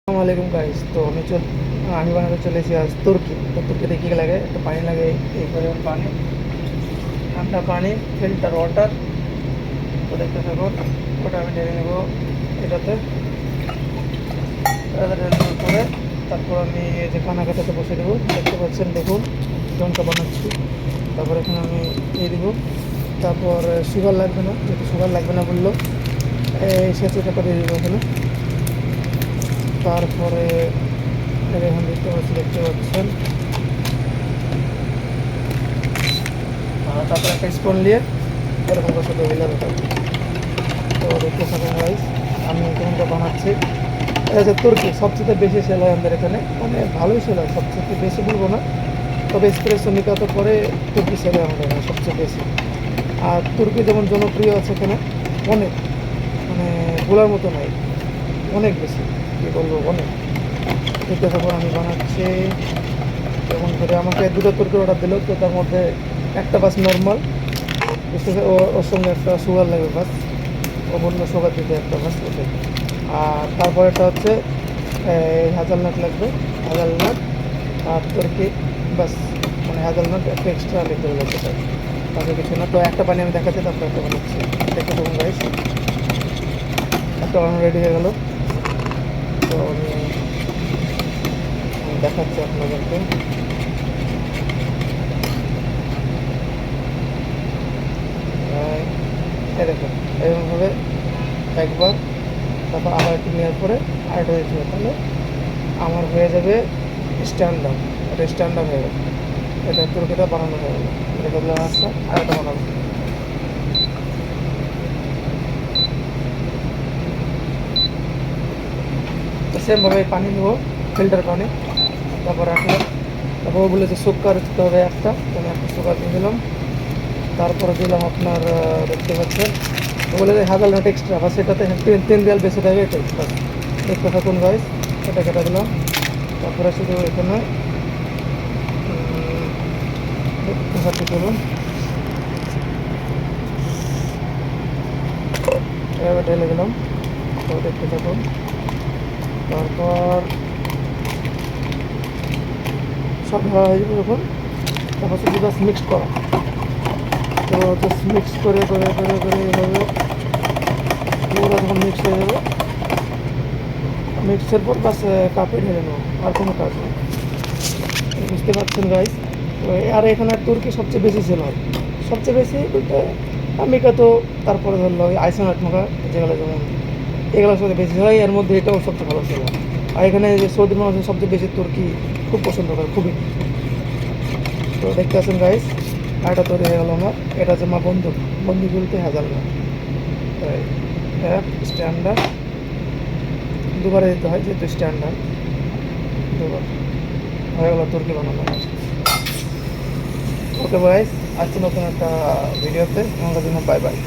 আসসালামু আলাইকুম গাইস। তো আমি বানাতে চলেছি আজ তুর্কি। তো তুর্কিতে কী লাগে, একটা পানি লাগে, এই পরিমাণ পানি, ঠান্ডা পানি, ফিল্টার ওয়াটার। তো দেখতে থাকুন, ওটা আমি ঢেলে নেবো এটাতে। এটা ঢেলে নেওয়ার পরে তারপর আমি এই যে কানা কাটাতে বসে দেবো। দেখতে পাচ্ছেন, দেখুন জনটা বানাচ্ছি। তারপর এখানে আমি দিয়ে দেবো। তারপর সুগার লাগবে না, যেহেতু সুগার লাগবে না বললো, এই সেচুটাটা দিয়ে দেবো এখানে। তারপরে এখন দেখতে পাচ্ছেন। তারপরে একটা স্পুন নিয়ে এরকম বসে দেবো হিলার। তো দেখতে থাকুন গাইস, আমি কেমনটা বানাচ্ছি। এটা হচ্ছে তুর্কি, সবচেয়ে বেশি সেল হয় আমাদের এখানে, মানে ভালোই সেল হয়, সবচেয়ে বেশি বলবো না, তবে এসপ্রেসো নিকাতে পরে তুর্কি সেল হয় আমাদের এখানে সবচেয়ে বেশি। আর তুর্কি যেমন জনপ্রিয় আছে এখানে অনেক, মানে বলার মতো নাই, অনেক বেশি, কী বলবো, অনেক। দেখতে থাকুন আমি বানাচ্ছি যেমন করে। আমাকে দুটো তুর্কি অর্ডার দিল, তো তার মধ্যে একটা বাস নর্মাল, ওর সঙ্গে একটা সুগার লাগবে বাস, ও বললো সুগার দিতে একটা বাস ওটাই। আর তারপরেটা হচ্ছে হাজালনাট লাগবে, হাজালনাট আর তুর্কি বাস, মানে হাজালনাট একটা এক্সট্রা নিতে হবে সেটা, তাকে কিছু না। তো একটা পানি আমি দেখাচ্ছি, তারপর একটা বানাচ্ছি, দেখতে থাকুন গাইস। একটা বানানো রেডি হয়ে গেল। তো আমি দেখাচ্ছি আপনাদেরকে। এই দেখুন, এরকমভাবে একবার, তারপর আবার একটু নেওয়ার পরে আরেকটা দিতে হবে, তাহলে আমার হয়ে যাবে স্ট্যান্ডার্ড। এটা স্ট্যান্ডার্ড হয়ে গেল, এটা তুর্কিটা বানানো হয়ে গেলো। এটা দিলাম একটা, আর একটা বানাবো। তো সেমভাবে পানি নেবো, ফিল্টার পানি, তারপর রাখলাম। তারপর বলে যে সুগার দিতে হবে একটা, তো আমি একটা সুগার দিয়ে দিলাম। তারপরে দিলাম আপনার দেখতে পাচ্ছেন, বলে যে হাজালনাট এক্সট্রা, বা সেটাতে 3 রিয়াল বেশি দেবে, এটাই বাস। দেখতে থাকুন গাইস, এটা কেটে দিলাম। তারপরে শুধু এখানে দেখতে চলুন, এভাবে ঢেলে দিলাম। তো দেখতে থাকুন। তারপর সব ধরা হয়ে যাবে যখন, তারপর শুধু জাস্ট মিক্স করা। তো জাস্ট মিক্স করে করে করে করে এভাবে পুরো যখন মিক্স হয়ে যাবে, মিক্সের পর বাস কাপে ঢেলে নেবো, আর কোনো কাজ নেই। বুঝতে পারছেন গাইস। তো আর এখানে তুর্কি সবচেয়ে বেশি সেল হয়, সবচেয়ে বেশি বলতে আমেরিকা, তো তারপরে ধরলো ওই আইসোনাট মাখা, যেগুলো যেমন এগুলোর সাথে বেশি হয়, এর মধ্যে এটাও সবচেয়ে ভালো সেল হয়। আর এখানে যে সৌদির মানুষ সবচেয়ে বেশি তুর্কি খুব পছন্দ করে, খুবই। তো দেখতে আসেন গাইস, আর এটা তৈরি হয়ে গেল আমার। এটা হচ্ছে মা বন্দুক, বন্দুক বলতে হাজালনাট স্ট্যান্ডার্ড, দুবারে দিতে হয় যেহেতু স্ট্যান্ডার্ড, দুবার হয়ে গেল তুর্কি বানানো। ওকে গাইস, আসছি নতুন একটা ভিডিওতে, আমার জন্য বাই বাই।